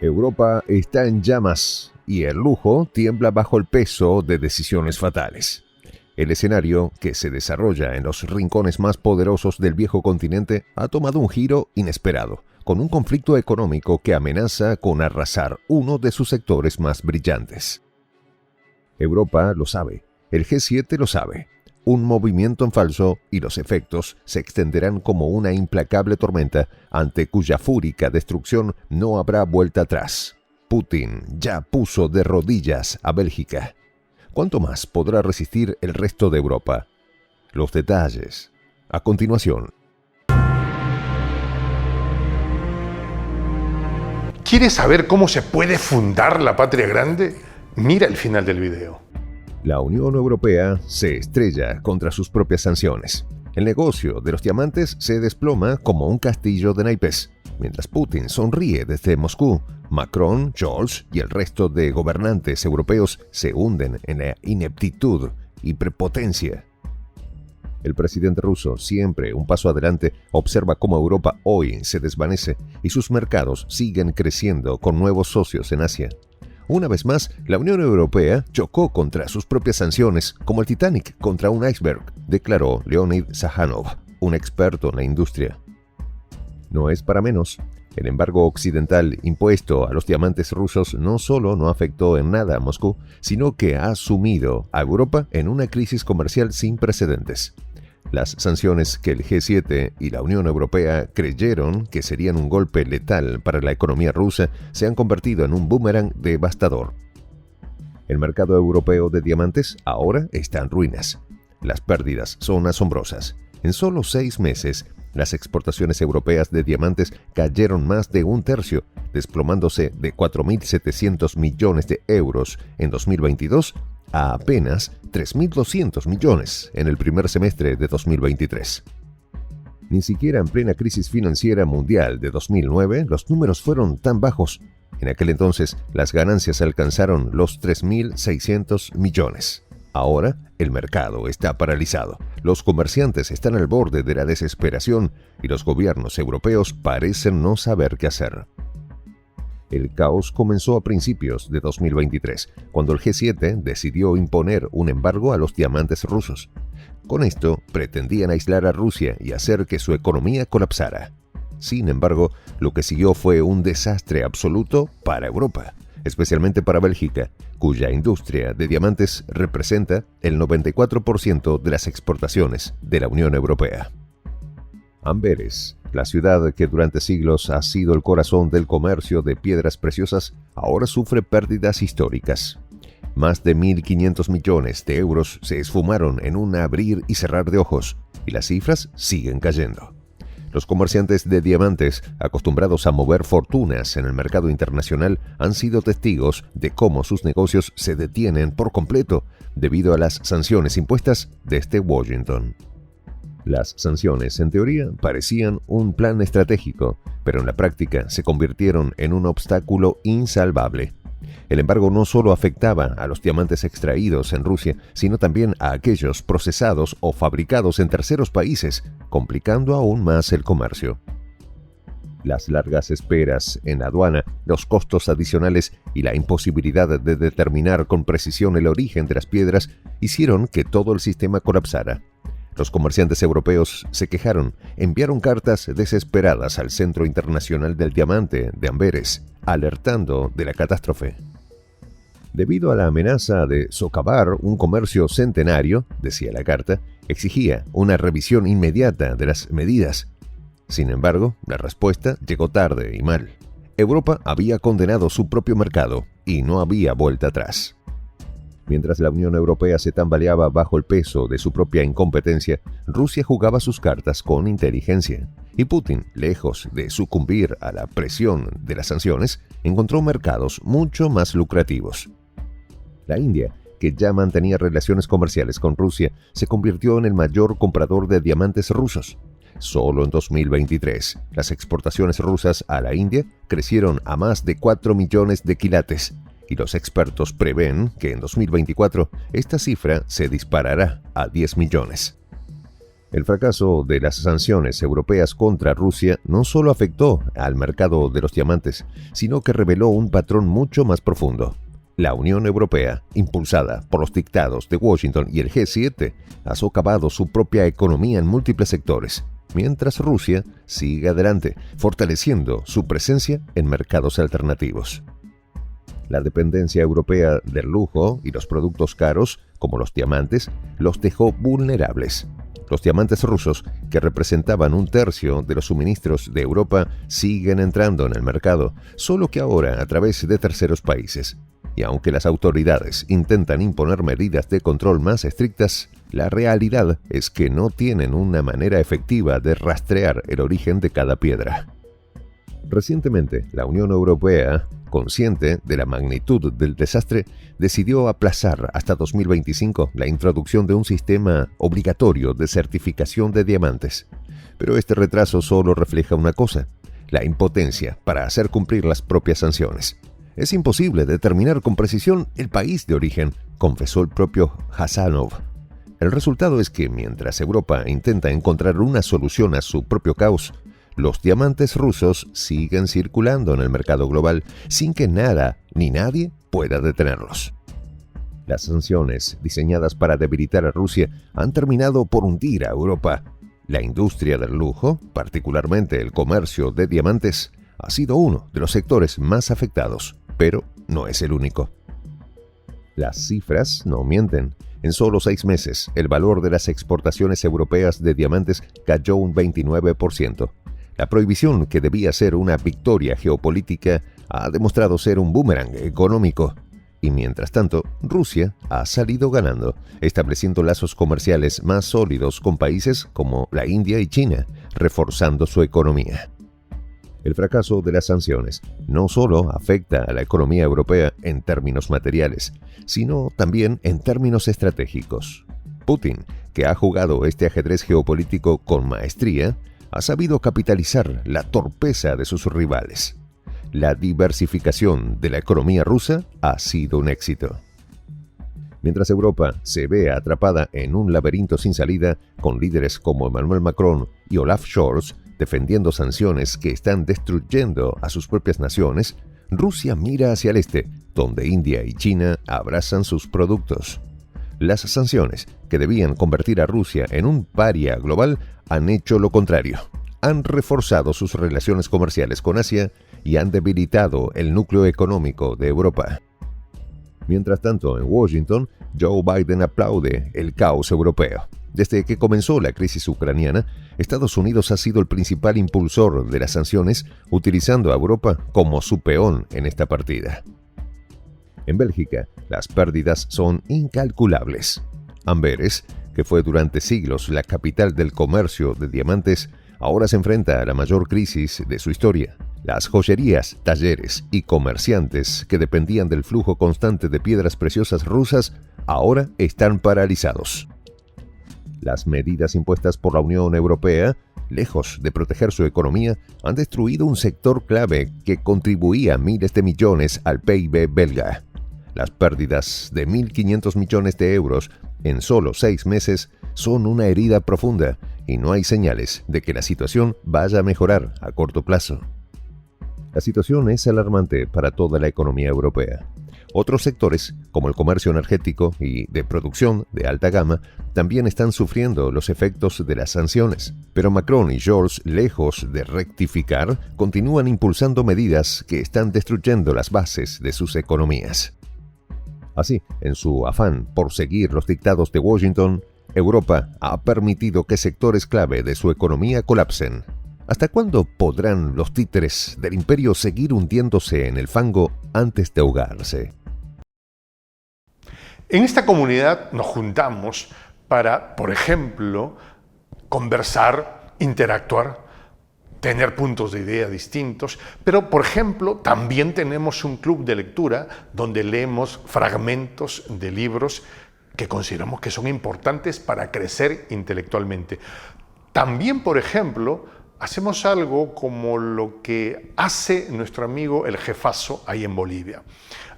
Europa está en llamas y el lujo tiembla bajo el peso de decisiones fatales. El escenario, que se desarrolla en los rincones más poderosos del viejo continente, ha tomado un giro inesperado, con un conflicto económico que amenaza con arrasar uno de sus sectores más brillantes. Europa lo sabe, el G7 lo sabe. Un movimiento en falso y los efectos se extenderán como una implacable tormenta ante cuya fúrica destrucción no habrá vuelta atrás. Putin ya puso de rodillas a Bélgica. ¿Cuánto más podrá resistir el resto de Europa? Los detalles, a continuación. ¿Quieres saber cómo se puede fundar la patria grande? Mira el final del video. La Unión Europea se estrella contra sus propias sanciones. El negocio de los diamantes se desploma como un castillo de naipes. Mientras Putin sonríe desde Moscú, Macron, Scholz y el resto de gobernantes europeos se hunden en la ineptitud y prepotencia. El presidente ruso, siempre un paso adelante, observa cómo Europa hoy se desvanece y sus mercados siguen creciendo con nuevos socios en Asia. Una vez más, la Unión Europea chocó contra sus propias sanciones, como el Titanic contra un iceberg, declaró Leonid Sajanov, un experto en la industria. No es para menos. El embargo occidental impuesto a los diamantes rusos no solo no afectó en nada a Moscú, sino que ha sumido a Europa en una crisis comercial sin precedentes. Las sanciones que el G7 y la Unión Europea creyeron que serían un golpe letal para la economía rusa se han convertido en un boomerang devastador. El mercado europeo de diamantes ahora está en ruinas. Las pérdidas son asombrosas. En solo 6 meses, las exportaciones europeas de diamantes cayeron más de un tercio, desplomándose de 4.700 millones de euros en 2022 a apenas 3.200 millones en el primer semestre de 2023. Ni siquiera en plena crisis financiera mundial de 2009 los números fueron tan bajos. En aquel entonces las ganancias alcanzaron los 3.600 millones. Ahora el mercado está paralizado, los comerciantes están al borde de la desesperación y los gobiernos europeos parecen no saber qué hacer. El caos comenzó a principios de 2023, cuando el G7 decidió imponer un embargo a los diamantes rusos. Con esto, pretendían aislar a Rusia y hacer que su economía colapsara. Sin embargo, lo que siguió fue un desastre absoluto para Europa, especialmente para Bélgica, cuya industria de diamantes representa el 94% de las exportaciones de la Unión Europea. Amberes, la ciudad que durante siglos ha sido el corazón del comercio de piedras preciosas, ahora sufre pérdidas históricas. Más de 1.500 millones de euros se esfumaron en un abrir y cerrar de ojos, y las cifras siguen cayendo. Los comerciantes de diamantes, acostumbrados a mover fortunas en el mercado internacional, han sido testigos de cómo sus negocios se detienen por completo debido a las sanciones impuestas desde Washington. Las sanciones, en teoría, parecían un plan estratégico, pero en la práctica se convirtieron en un obstáculo insalvable. El embargo no solo afectaba a los diamantes extraídos en Rusia, sino también a aquellos procesados o fabricados en terceros países, complicando aún más el comercio. Las largas esperas en la aduana, los costos adicionales y la imposibilidad de determinar con precisión el origen de las piedras hicieron que todo el sistema colapsara. Los comerciantes europeos se quejaron, enviaron cartas desesperadas al Centro Internacional del Diamante de Amberes, alertando de la catástrofe. Debido a la amenaza de socavar un comercio centenario, decía la carta, exigía una revisión inmediata de las medidas. Sin embargo, la respuesta llegó tarde y mal. Europa había condenado su propio mercado y no había vuelta atrás. Mientras la Unión Europea se tambaleaba bajo el peso de su propia incompetencia, Rusia jugaba sus cartas con inteligencia. Y Putin, lejos de sucumbir a la presión de las sanciones, encontró mercados mucho más lucrativos. La India, que ya mantenía relaciones comerciales con Rusia, se convirtió en el mayor comprador de diamantes rusos. Solo en 2023, las exportaciones rusas a la India crecieron a más de 4 millones de quilates, y los expertos prevén que en 2024 esta cifra se disparará a 10 millones. El fracaso de las sanciones europeas contra Rusia no solo afectó al mercado de los diamantes, sino que reveló un patrón mucho más profundo. La Unión Europea, impulsada por los dictados de Washington y el G7, ha socavado su propia economía en múltiples sectores, mientras Rusia sigue adelante, fortaleciendo su presencia en mercados alternativos. La dependencia europea del lujo y los productos caros, como los diamantes, los dejó vulnerables. Los diamantes rusos, que representaban 1/3 de los suministros de Europa, siguen entrando en el mercado, solo que ahora a través de terceros países. Y aunque las autoridades intentan imponer medidas de control más estrictas, la realidad es que no tienen una manera efectiva de rastrear el origen de cada piedra. Recientemente, la Unión Europea, consciente de la magnitud del desastre, decidió aplazar hasta 2025 la introducción de un sistema obligatorio de certificación de diamantes. Pero este retraso solo refleja una cosa: la impotencia para hacer cumplir las propias sanciones. Es imposible determinar con precisión el país de origen, confesó el propio Hasanov. El resultado es que mientras Europa intenta encontrar una solución a su propio caos, los diamantes rusos siguen circulando en el mercado global sin que nada ni nadie pueda detenerlos. Las sanciones diseñadas para debilitar a Rusia han terminado por hundir a Europa. La industria del lujo, particularmente el comercio de diamantes, ha sido uno de los sectores más afectados, pero no es el único. Las cifras no mienten. En solo 6 meses, el valor de las exportaciones europeas de diamantes cayó un 29%. La prohibición, que debía ser una victoria geopolítica, ha demostrado ser un boomerang económico. Y mientras tanto, Rusia ha salido ganando, estableciendo lazos comerciales más sólidos con países como la India y China, reforzando su economía. El fracaso de las sanciones no solo afecta a la economía europea en términos materiales, sino también en términos estratégicos. Putin, que ha jugado este ajedrez geopolítico con maestría, ha sabido capitalizar la torpeza de sus rivales. La diversificación de la economía rusa ha sido un éxito. Mientras Europa se ve atrapada en un laberinto sin salida, con líderes como Emmanuel Macron y Olaf Scholz defendiendo sanciones que están destruyendo a sus propias naciones, Rusia mira hacia el este, donde India y China abrazan sus productos. Las sanciones, que debían convertir a Rusia en un paria global, han hecho lo contrario. Han reforzado sus relaciones comerciales con Asia y han debilitado el núcleo económico de Europa. Mientras tanto, en Washington, Joe Biden aplaude el caos europeo. Desde que comenzó la crisis ucraniana, Estados Unidos ha sido el principal impulsor de las sanciones, utilizando a Europa como su peón en esta partida. En Bélgica, las pérdidas son incalculables. Amberes, que fue durante siglos la capital del comercio de diamantes, ahora se enfrenta a la mayor crisis de su historia. Las joyerías, talleres y comerciantes que dependían del flujo constante de piedras preciosas rusas ahora están paralizados. Las medidas impuestas por la Unión Europea, lejos de proteger su economía, han destruido un sector clave que contribuía miles de millones al PIB belga. Las pérdidas de 1.500 millones de euros en solo 6 meses son una herida profunda y no hay señales de que la situación vaya a mejorar a corto plazo. La situación es alarmante para toda la economía europea. Otros sectores, como el comercio energético y de producción de alta gama, también están sufriendo los efectos de las sanciones. Pero Macron y Scholz, lejos de rectificar, continúan impulsando medidas que están destruyendo las bases de sus economías. Así, en su afán por seguir los dictados de Washington, Europa ha permitido que sectores clave de su economía colapsen. ¿Hasta cuándo podrán los títeres del imperio seguir hundiéndose en el fango antes de ahogarse? En esta comunidad nos juntamos para, por ejemplo, conversar, interactuar, tener puntos de idea distintos, pero, por ejemplo, también tenemos un club de lectura donde leemos fragmentos de libros que consideramos que son importantes para crecer intelectualmente. También, por ejemplo, hacemos algo como lo que hace nuestro amigo el jefazo ahí en Bolivia.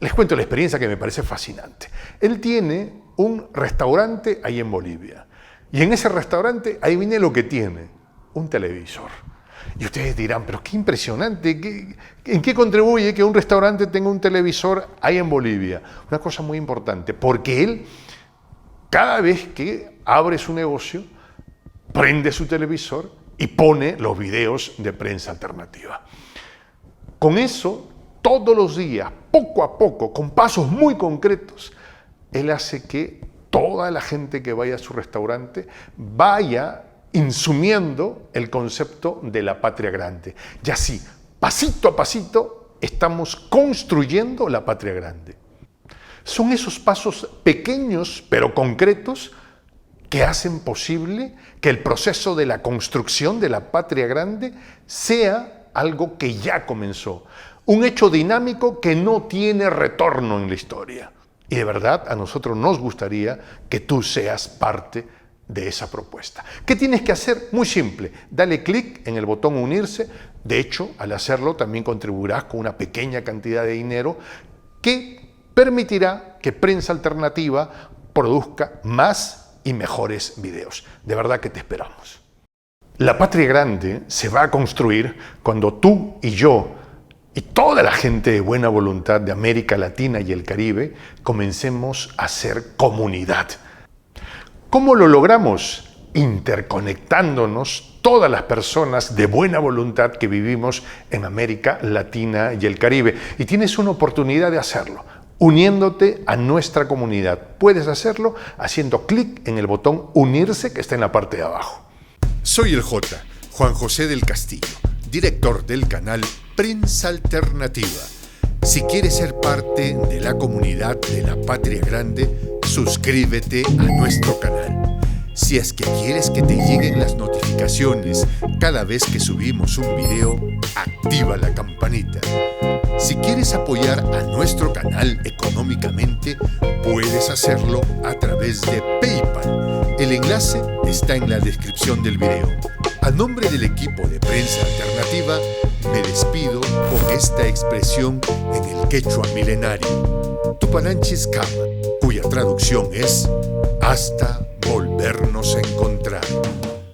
Les cuento la experiencia que me parece fascinante. Él tiene un restaurante ahí en Bolivia Y en ese restaurante, ahí viene lo que tiene, un televisor. Y ustedes dirán, pero qué impresionante, ¿en qué contribuye que un restaurante tenga un televisor ahí en Bolivia? Una cosa muy importante, porque él, cada vez que abre su negocio, prende su televisor y pone los videos de prensa alternativa. Con eso, todos los días, poco a poco, con pasos muy concretos, él hace que toda la gente que vaya a su restaurante vaya insumiendo el concepto de la patria grande. Y así, pasito a pasito, estamos construyendo la patria grande. Son esos pasos pequeños pero concretos que hacen posible que el proceso de la construcción de la patria grande sea algo que ya comenzó. Un hecho dinámico que no tiene retorno en la historia. Y de verdad, a nosotros nos gustaría que tú seas parte de esa propuesta. ¿Qué tienes que hacer? Muy simple. Dale clic en el botón unirse. De hecho, al hacerlo también contribuirás con una pequeña cantidad de dinero que permitirá que Prensa Alternativa produzca más y mejores videos. De verdad que te esperamos. La patria grande se va a construir cuando tú y yo y toda la gente de buena voluntad de América Latina y el Caribe comencemos a ser comunidad. ¿Cómo lo logramos? Interconectándonos todas las personas de buena voluntad que vivimos en América Latina y el Caribe. Y tienes una oportunidad de hacerlo, uniéndote a nuestra comunidad. Puedes hacerlo haciendo clic en el botón unirse que está en la parte de abajo. Soy el J, Juan José del Castillo, director del canal Prensa Alternativa. Si quieres ser parte de la comunidad de la Patria Grande, suscríbete a nuestro canal. Si es que quieres que te lleguen las notificaciones cada vez que subimos un video, activa la campanita. Si quieres apoyar a nuestro canal económicamente, puedes hacerlo a través de PayPal. El enlace está en la descripción del video. A nombre del equipo de Prensa Alternativa, me despido con esta expresión en el quechua milenario, Tupananchis Kama, cuya traducción es hasta volvernos a encontrar.